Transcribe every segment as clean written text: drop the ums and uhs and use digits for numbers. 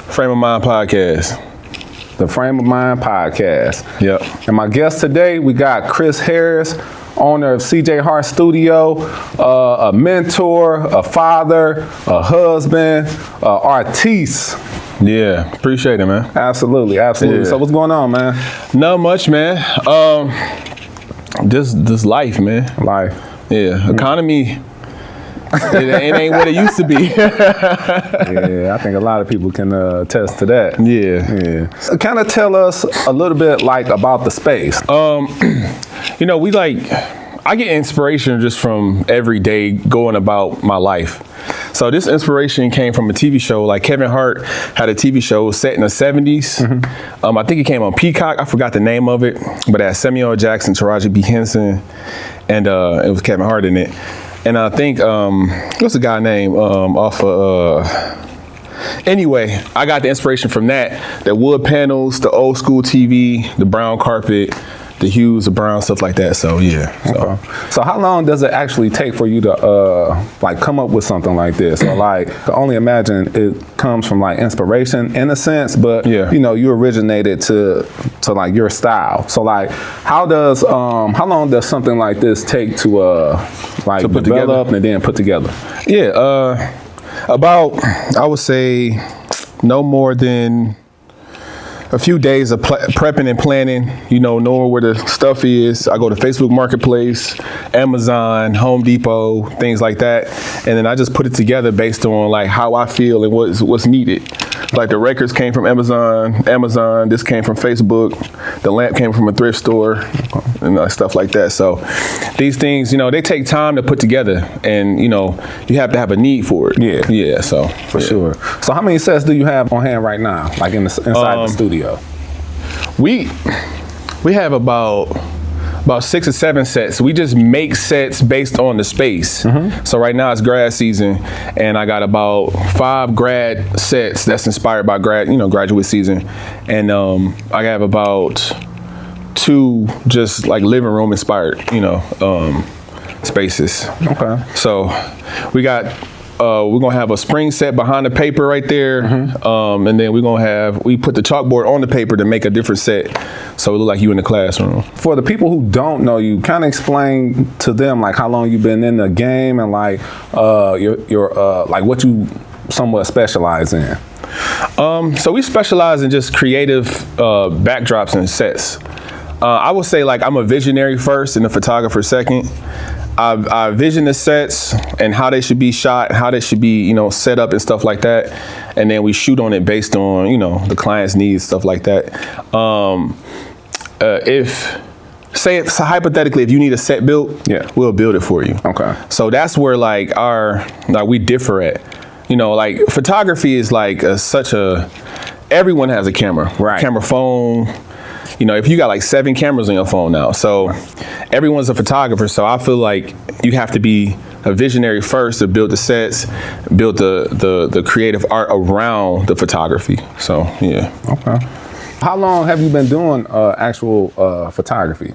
Frame of Mind Podcast. The Frame of Mind Podcast. Yep. And my guest today, we got Chris Harris, owner of CJ Hart Studio, a mentor, a father, a husband, artiste. Yeah, appreciate it, man. Absolutely, absolutely. Yeah. So what's going on, man? Not much, man. Just life, man. Life. Yeah, economy. It ain't what it used to be. Yeah, I think a lot of people can attest to that. Yeah. So kind of tell us a little bit about the space. I get inspiration just from every day going about my life. So this inspiration came from a TV show. Like Kevin Hart had a TV show set in the 70s. Mm-hmm. I think it came on Peacock. I forgot the name of it, but it had Samuel L. Jackson, Taraji P. Henson, and it was Kevin Hart in it. And I think, what's the guy name anyway, I got the inspiration from that. The wood panels, the old school TV, the brown carpet, the hues, the brown, stuff like that. So, yeah. So how long does it actually take for you to, come up with something like this? Or, I can only imagine it comes from, inspiration in a sense, but, yeah. You originated to your style. So, how long does something like this take to develop and then put together? Yeah, about, I would say, no more than a few days of prepping and planning, knowing where the stuff is. I go to Facebook Marketplace, Amazon, Home Depot, things like that. And then I just put it together based on how I feel and what's needed. Like the records came from Amazon, this came from Facebook, the lamp came from a thrift store, and stuff like that. So these things, they take time to put together, and you have to have a need for it. Yeah. So for sure. So how many sets do you have on hand right now, inside the studio? We have about 6 or 7 sets. We just make sets based on the space. Mm-hmm. So right now it's grad season, and I got about 5 grad sets that's inspired by graduate season, and I have about 2 just living room inspired, spaces. Okay. So we got. We're gonna have a spring set behind the paper right there, mm-hmm. And then we put the chalkboard on the paper to make a different set, so it look like you in the classroom. For the people who don't know you, kind of explain to them how long you've been in the game and your what you somewhat specialize in. So we specialize in just creative backdrops and sets. I would say I'm a visionary first and a photographer second. I vision the sets and how they should be shot, how they should be, set up and stuff like that. And then we shoot on it based on, the client's needs, stuff like that. Hypothetically, if you need a set built, we'll build it for you. Okay. So that's where we differ at. Photography is everyone has a camera. Right. Camera phone. If you got 7 cameras on your phone now, so everyone's a photographer. So I feel like you have to be a visionary first to build the sets, build the creative art around the photography. So yeah. Okay. How long have you been doing actual photography?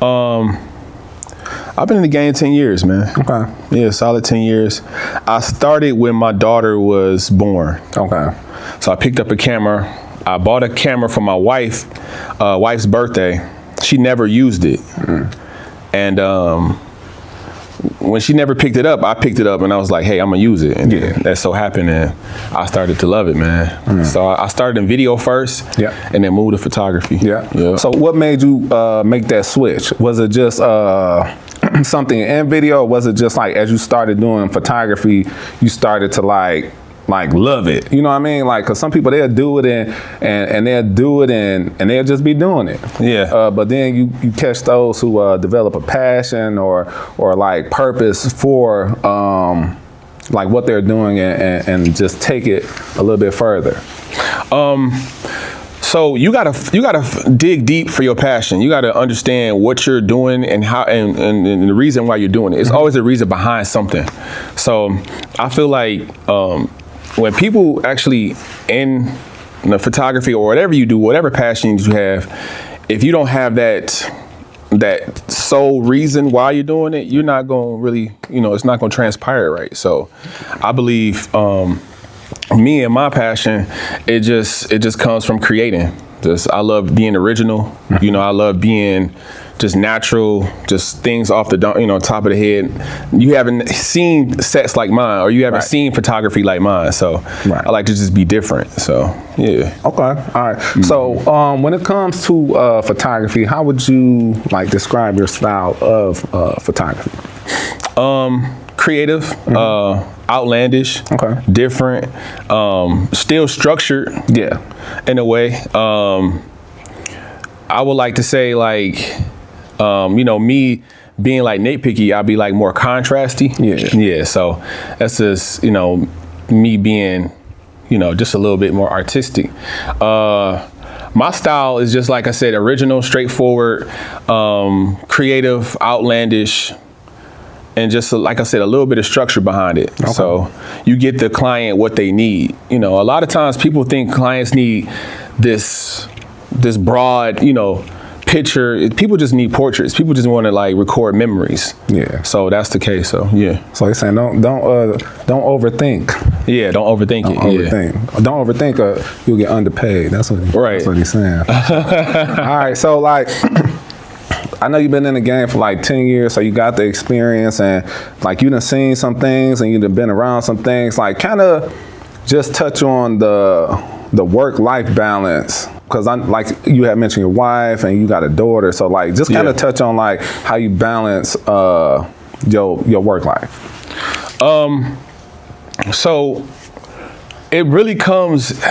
I've been in the game 10 years, man. Okay. Yeah, solid 10 years. I started when my daughter was born. Okay. So I picked up a camera. I bought a camera for my wife's birthday. She never used it. Mm. And when she never picked it up, I picked it up and I was like, hey, I'm gonna use it. And that so happened, and I started to love it, man. Mm. So I started in video first, and then moved to photography. Yeah. So what made you make that switch? Was it just something in video, or was it just as you started doing photography, you started to love it? You know what I mean? Cause some people, they'll do it and they'll do it and they'll just be doing it. Yeah. But then you catch those who develop a passion or purpose for what they're doing and just take it a little bit further. So you gotta dig deep for your passion. You gotta understand what you're doing and how and the reason why you're doing it. It's always a reason behind something. So I feel like when people actually in photography or whatever you do, whatever passions you have, if you don't have that sole reason why you're doing it, you're not going to really, it's not going to transpire right. So I believe me and my passion, it just comes from creating. I love being original. You know, I love being just natural, just things off the top of the head. You haven't seen sets like mine, or you haven't seen photography like mine. So I like to just be different. So yeah. Okay. All right. So when it comes to photography, how would you like describe your style of photography? Creative, outlandish, different, still structured. Yeah. In a way. I would like to say like, me being like nitpicky, I'll be like more contrasty. Yeah. So that's just, me being, just a little bit more artistic. My style is just, like I said, original, straightforward, creative, outlandish, and just, like I said, a little bit of structure behind it. Okay. So you get the client what they need. A lot of times people think clients need this broad, picture. People just need portraits. People just want to like record memories. Yeah. So that's the case. So yeah. So you're saying don't overthink. Yeah, don't overthink it. Overthink. Don't overthink, you'll get underpaid. That's what he's saying. All right. So like, I know you've been in the game for like 10 years, so you got the experience, and like you done seen some things, and you done been around some things. Like, kind of just touch on the work-life balance, because like you had mentioned your wife and you got a daughter, so like just kind of touch on like how you balance your work life. So it really comes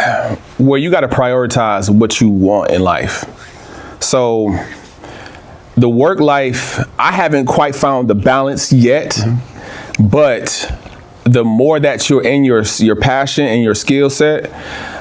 where you got to prioritize what you want in life. So the work life, I haven't quite found the balance yet, but the more that you're in your passion and your skill set,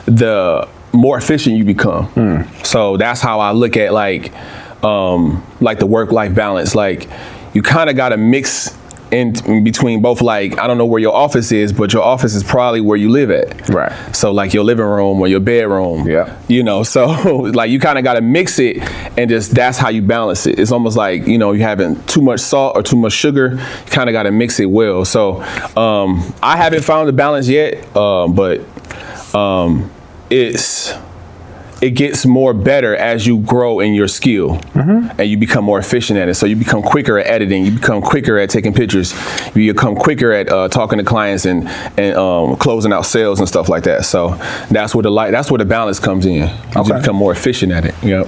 the more efficient you become. So that's how I look at like the work-life balance. Like, you kind of got to mix in between both. Like, I don't know where your office is, but your office is probably where you live at. Right. So like your living room or your bedroom. Yeah. So like you kind of got to mix it, and just that's how you balance it. It's almost like, you're having too much salt or too much sugar. You kind of got to mix it well. So I haven't found the balance yet, but it gets more better as you grow in your skill, and you become more efficient at it. So you become quicker at editing, you become quicker at taking pictures, you become quicker at talking to clients and closing out sales and stuff like that. So that's where the balance comes in. You become more efficient at it. Yep.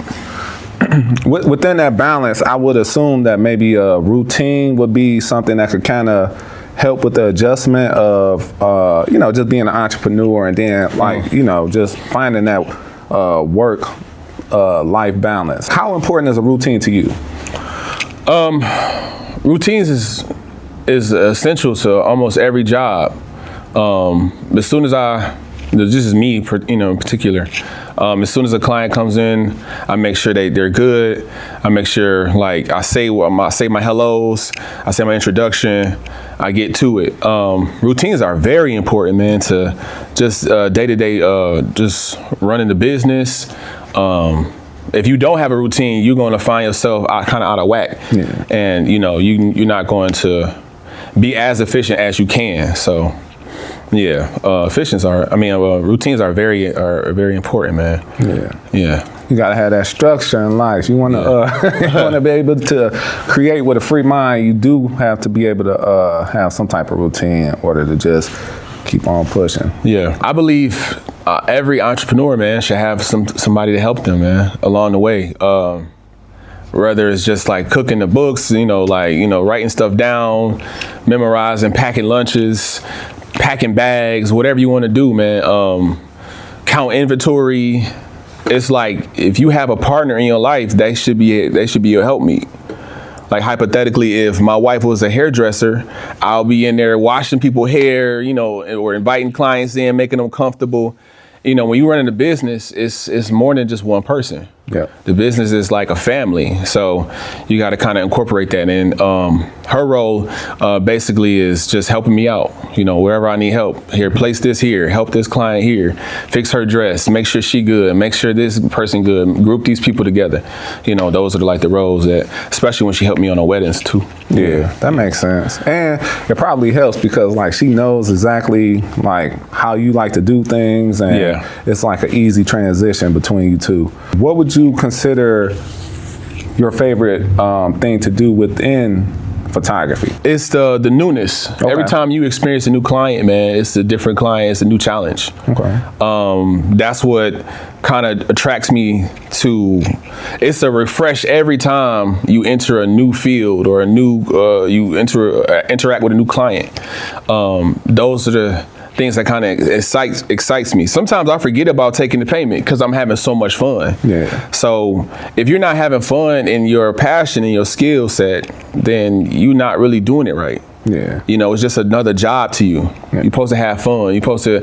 Within that balance, I would assume that maybe a routine would be something that could kind of help with the adjustment of just being an entrepreneur, and then like just finding that work life balance. How important is a routine to you? Routines is essential to almost every job. As soon as this is me, in particular. As soon as a client comes in, I make sure they're good. I make sure, like, I say my hellos, I say my introduction, I get to it. Routines are very important, man, to just day-to-day, just running the business. If you don't have a routine, you're going to find yourself kind of out of whack. Yeah. And, you're not going to be as efficient as you can. So, yeah, routines are very important, man. Yeah. You gotta have that structure in life. You wanna be able to create with a free mind. You do have to be able to have some type of routine in order to just keep on pushing. Yeah, I believe every entrepreneur, man, should have somebody to help them, man, along the way. Whether it's just like cooking the books, writing stuff down, memorizing, packing lunches, packing bags, whatever you want to do, man. Count inventory. It's like, if you have a partner in your life, they should be your helpmeet. Like, hypothetically, if my wife was a hairdresser, I'll be in there washing people's hair, or inviting clients in, making them comfortable. When you run a business, it's more than just one person. Yeah. The business is like a family, so you got to kind of incorporate that. And her role basically is just helping me out. You know, wherever I need help, here, place this here, help this client here, fix her dress, make sure she good, make sure this person good, group these people together. You know, those are like the roles that, especially when she helped me on her weddings too. Yeah, that makes sense. And it probably helps because like she knows exactly like how you like to do things, and it's like an easy transition between you two. What would you consider your favorite thing to do within photography? It's the newness. Okay. Every time you experience a new client, man, it's a different client, it's a new challenge. Okay. That's what kind of attracts me to. It's a refresh every time you enter a new field or a new interact with a new client. Those are the things that kind of excites me. Sometimes I forget about taking the payment because I'm having so much fun. Yeah. So if you're not having fun in your passion and your skill set, then you're not really doing it right. Yeah. You know, it's just another job to you. Yeah. You're supposed to have fun. You're supposed to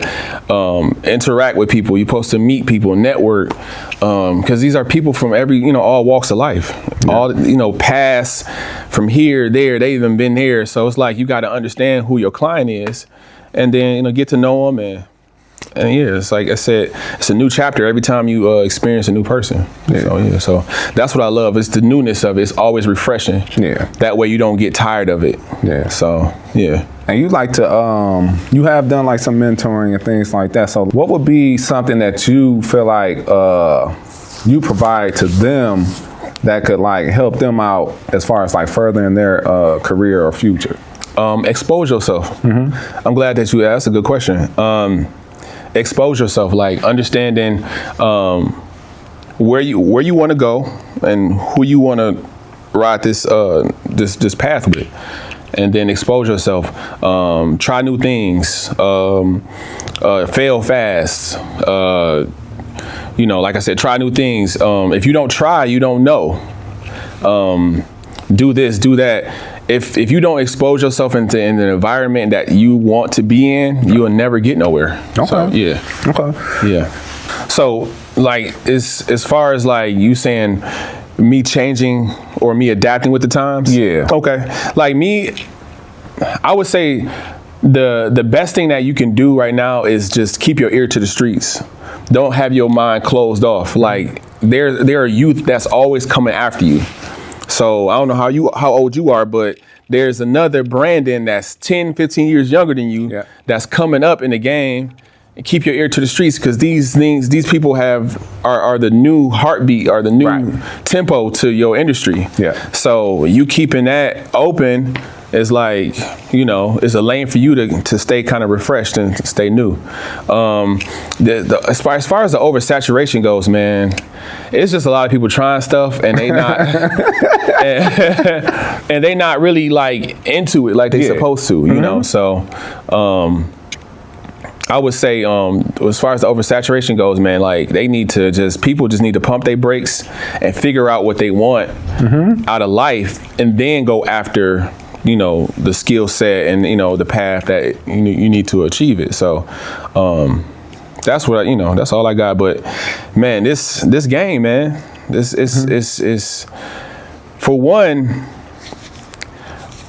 interact with people. You're supposed to meet people, network, because these are people from all walks of life. Yeah. All, past from here, there, they even been there. So it's like you got to understand who your client is, and then get to know them, and yeah, it's like I said, it's a new chapter every time you experience a new person. Yeah. So that's what I love. It's the newness of it. It's always refreshing. Yeah. That way you don't get tired of it. Yeah. So yeah. And you like to, you have done like some mentoring and things like that. So what would be something that you feel like you provide to them that could like help them out as far as like furthering their career or future? Expose yourself. Mm-hmm. I'm glad that you asked. A good question. Expose yourself, like understanding where you want to go and who you want to ride this path with, and then expose yourself. Try new things. Fail fast. Like I said, try new things. If you don't try, you don't know. Do this, do that. If you don't expose yourself into an environment that you want to be in, you will never get nowhere. Okay. So, yeah. Okay. Yeah. So like as far as like you saying me changing or me adapting with the times. Yeah. Okay. Like me, I would say the best thing that you can do right now is just keep your ear to the streets. Don't have your mind closed off. Like there are youth that's always coming after you. So I don't know how old you are, but there's another Brandon that's 10, 15 years younger than you that's coming up in the game. And keep your ear to the streets, because these people are the new heartbeat, or the new tempo to your industry. Yeah. So you keeping that open is like, it's a lane for you to stay kind of refreshed and stay new. As far as the oversaturation goes, man, it's just a lot of people trying stuff and they not and they not really like into it like they supposed to, you know. So I would say, as far as the oversaturation goes, man, like people just need to pump their brakes and figure out what they want out of life, and then go after the skill set and the path that you need to achieve it. So that's what that's all I got. But man, this game, man, this is for one,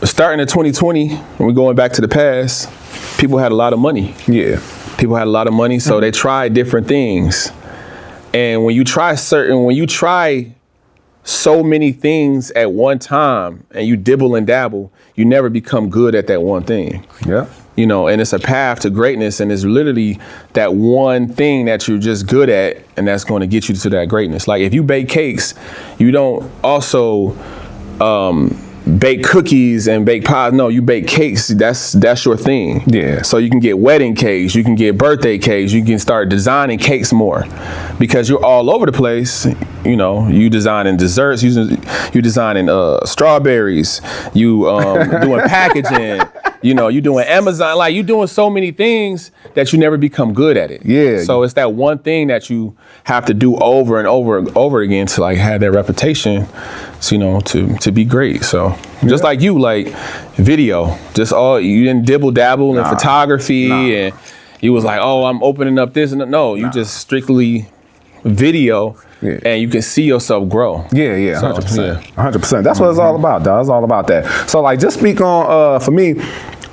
starting in 2020, when we're going back to the past, people had a lot of money. Yeah, people had a lot of money, so they tried different things. And when you try so many things at one time and you dibble and dabble, you never become good at that one thing. Yeah. And it's a path to greatness, and it's literally that one thing that you're just good at, and that's going to get you to that greatness. Like if you bake cakes, you don't also bake cookies and bake pies. No, you bake cakes. That's your thing. Yeah. So you can get wedding cakes, you can get birthday cakes, you can start designing cakes more, because you're all over the place. You designing desserts, you designing strawberries, you doing packaging. You doing Amazon, like you doing so many things that you never become good at it. Yeah. So it's that one thing that you have to do over and over and over again to like have that reputation, to be great. So just like you, like video, you didn't dibble dabble in photography and you was like, oh, I'm opening up this and no, you just strictly video, Yeah. and you can see yourself grow. Yeah, So, 100%. 100%. That's what it's all about, dog. It's all about that. So, like, just speak on, for me,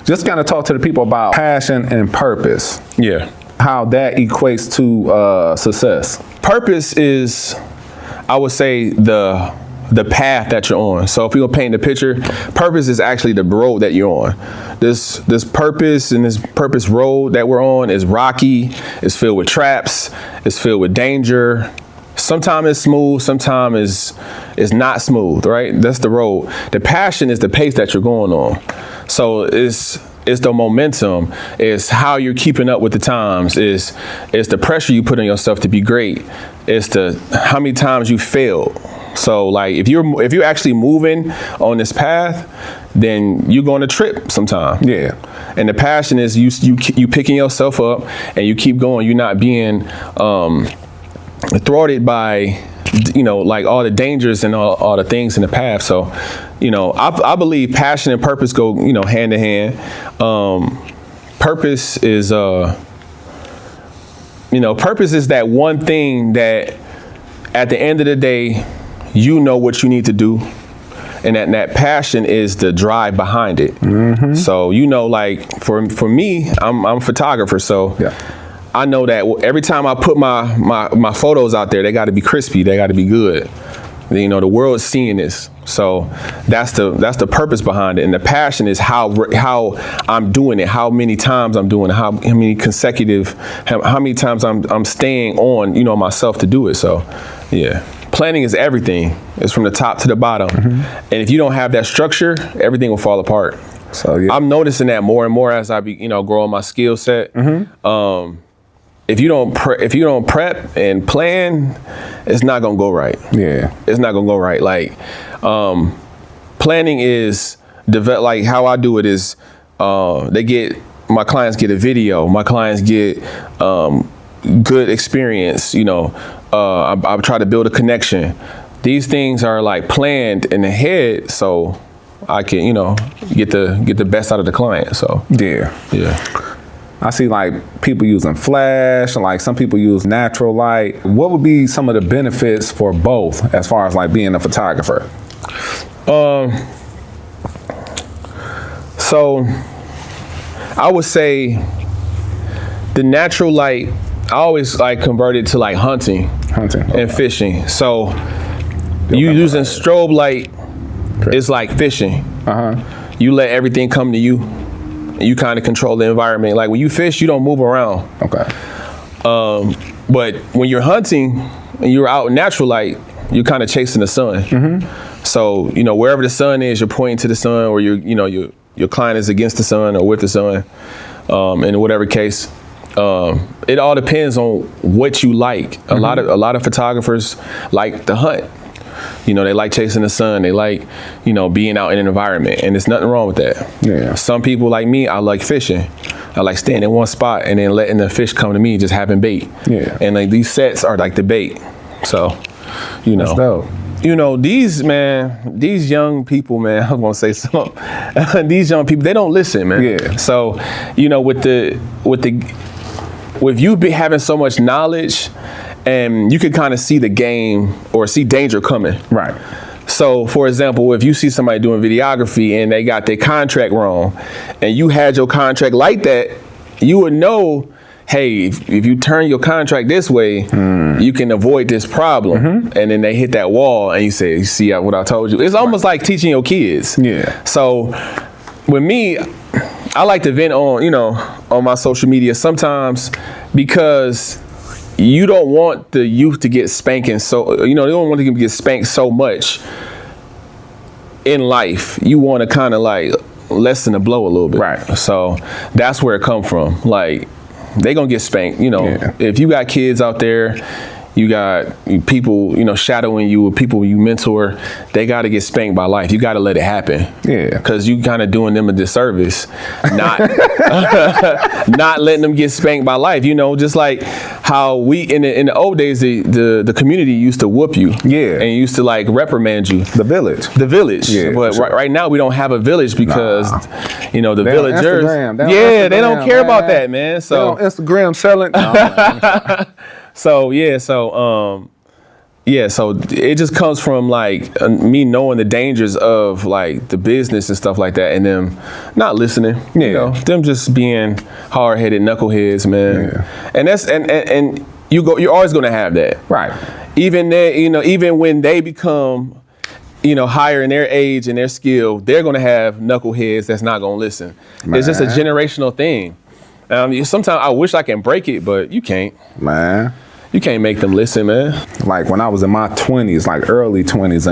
just kind of talk to the people about passion and purpose, Yeah. how that equates to success. Purpose is, I would say, the path that you're on. So if you're gonna paint the picture, purpose is actually the road that you're on. This purpose and this purpose road that we're on is rocky, it's filled with traps, it's filled with danger. Sometimes it's smooth, sometimes it's not smooth, right? That's the road. The passion is the pace that you're going on. So it's the momentum, it's how you're keeping up with the times, it's the pressure you put on yourself to be great, it's the how many times you failed. So like if you're actually moving on this path, then you're going to trip sometime. Yeah. And the passion is you picking yourself up and you keep going. You're not being thwarted by like all the dangers and all the things in the path. So I believe passion and purpose go hand in hand. Purpose is purpose is that one thing that at the end of the day you know what you need to do, and that passion is the drive behind it. Mm-hmm. So like for me, I'm a photographer, so yeah. I know that every time I put my photos out there, they got to be crispy, they got to be good. The world is seeing this, so that's the purpose behind it, and the passion is how I'm doing it, how many times I'm doing it, how many consecutive, how many times I'm staying on myself to do it. So yeah. Planning is everything. It's from the top to the bottom. Mm-hmm. And if you don't have that structure, everything will fall apart. So yeah. I'm noticing that more and more as I be, growing my skill set. Mm-hmm. If you don't prep and plan, it's not gonna go right. Yeah. It's not gonna go right. Like, planning is like how I do it is, my clients get a video. My clients get good experience. I try to build a connection. These things are like planned in the head, so I can, get the best out of the client. So yeah. I see like people using flash, and like some people use natural light. What would be some of the benefits for both as far as like being a photographer? So I would say the natural light, I always like convert it to like hunting and fishing. So you using strobe light is like fishing. You let everything come to you. You kind of control the environment. Like when you fish, you don't move around. Okay. But when you're hunting and you're out in natural light, you're kind of chasing the sun. Mm-hmm. So wherever the sun is, you're pointing to the sun, or your client is against the sun or with the sun. In whatever case. It all depends on what you like. Mm-hmm. A lot of photographers like to hunt. They like chasing the sun. They like, being out in an environment, and there's nothing wrong with that. Yeah. Some people like me, I like fishing. I like staying in one spot and then letting the fish come to me, just having bait. Yeah. And like these sets are like the bait. So, That's dope. These young people, man, I'm gonna say something. These young people, they don't listen, man. Yeah. So, with you having so much knowledge, and you can kind of see the game or see danger coming. Right. So, for example, if you see somebody doing videography and they got their contract wrong, and you had your contract like that, you would know, hey, if you turn your contract this way, you can avoid this problem. Mm-hmm. And then they hit that wall and you say, you see what I told you? It's almost like teaching your kids. Yeah. So with me, I like to vent on my social media sometimes, because you don't want the youth to get spanking. So, they don't want to get spanked so much in life. You want to kind of like lessen the blow a little bit. Right. So that's where it come from. Like, they gonna get spanked. Yeah. If you got kids out there, you got people, shadowing you, people you mentor, they got to get spanked by life. You got to let it happen. Yeah. Because you kind of doing them a disservice, not not letting them get spanked by life. Just like how we in the old days, the community used to whoop you. Yeah. And used to like reprimand you. The village. Yeah. But right now we don't have a village because the they villagers. They don't care about that, man. So they on Instagram selling. So it just comes from like me knowing the dangers of like the business and stuff like that, and them not listening. You know, them just being hard-headed knuckleheads, man. Yeah. And that's and you're always gonna have that, Right. Even they, even when they become, higher in their age and their skill, they're gonna have knuckleheads that's not gonna listen. It's just a generational thing. Sometimes I wish I can break it, but you can't. Man. You can't make them listen, man. Like when I was in my 20s, like early 20s,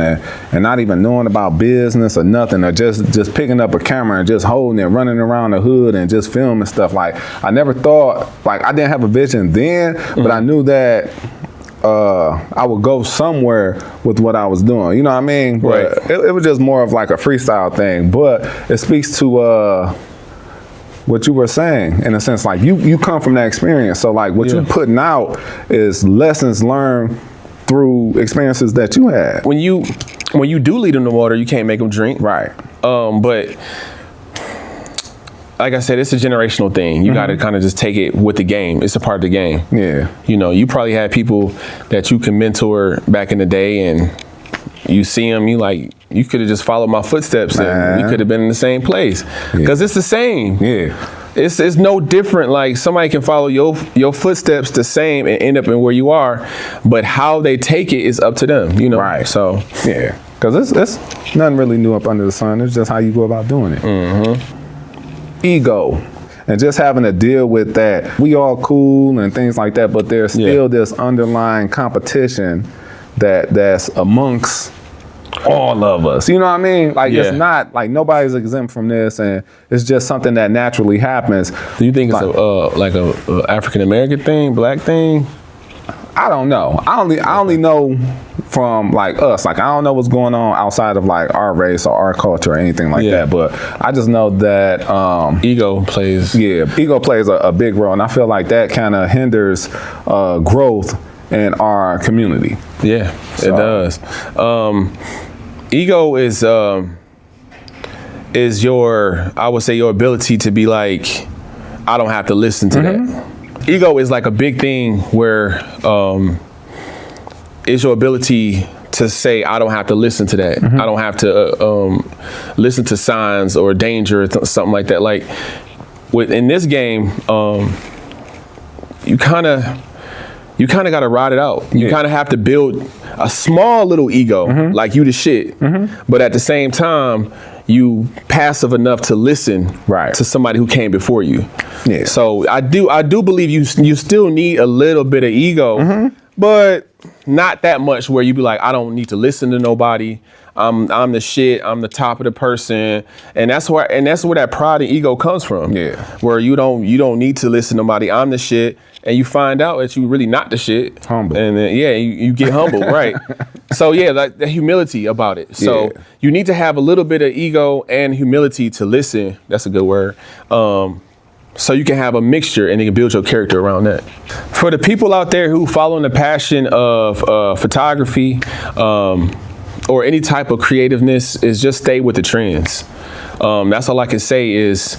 and not even knowing about business or nothing, or just picking up a camera and just holding it, running around the hood and just filming stuff. Like I never thought, like I didn't have a vision then, but I knew that I would go somewhere with what I was doing. You know what I mean? Right. But it was just more of like a freestyle thing. But it speaks to what you were saying, in a sense, like you come from that experience. So like what you're putting out is lessons learned through experiences that you had. When you do lead them to water, you can't make them drink. Right. But like I said, it's a generational thing. You got to kind of just take it with the game. It's a part of the game. Yeah. You probably had people that you can mentor back in the day, and you see them, you could have just followed my footsteps and we could have been in the same place. Because it's the same. Yeah. It's no different. Like somebody can follow your footsteps the same and end up in where you are, but how they take it is up to them, Right. So yeah. Because it's nothing really new up under the sun. It's just how you go about doing it. Mm-hmm. Ego. And just having to deal with that. We all cool and things like that, but there's still this underlying competition that's amongst all of us. You know what I mean? Like it's not like nobody's exempt from this, and it's just something that naturally happens. Do you think it's a African American thing, black thing? I don't know. I only know from like us. Like I don't know what's going on outside of like our race or our culture or anything like that. But I just know that ego plays. Yeah, ego plays a big role, and I feel like that kind of hinders growth in our community. Yeah, it does. Ego is your, I would say, your ability to be like, I don't have to listen to that. Ego is like a big thing where it's your ability to say, I don't have to listen to that. I don't have to listen to signs or danger or something like that. Like in this game, you kind of got to ride it out. You kind of have to build a small little ego, like you the shit. But at the same time, you passive enough to listen to somebody who came before you. Yeah. So I do believe you still need a little bit of ego, but not that much where you be like, I don't need to listen to nobody. I'm the shit. I'm the top of the person, and that's where that pride and ego comes from. Yeah, where you don't need to listen to nobody. I'm the shit, and you find out that you really not the shit. Humble, and then you get humble, right? So like the humility about it. So you need to have a little bit of ego and humility to listen. That's a good word. So you can have a mixture and you can build your character around that. For the people out there who following the passion of photography. Or any type of creativeness, is just stay with the trends. That's all I can say is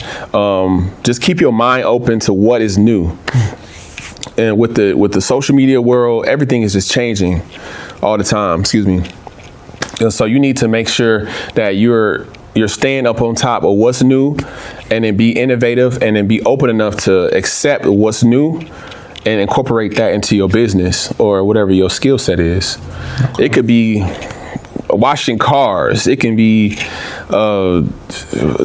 just keep your mind open to what is new. And with the social media world, everything is just changing all the time. Excuse me. And so you need to make sure that you're staying up on top of what's new, and then be innovative, and then be open enough to accept what's new and incorporate that into your business or whatever your skill set is. It could be washing cars, it can be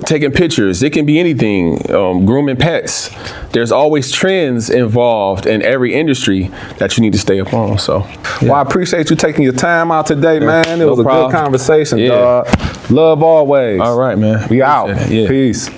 taking pictures, it can be anything, grooming pets. There's always trends involved in every industry that you need to stay up on. So well, I appreciate you taking your time out today, man. It was a good conversation, dog. Love always. All right, man. We out. Yeah. Peace.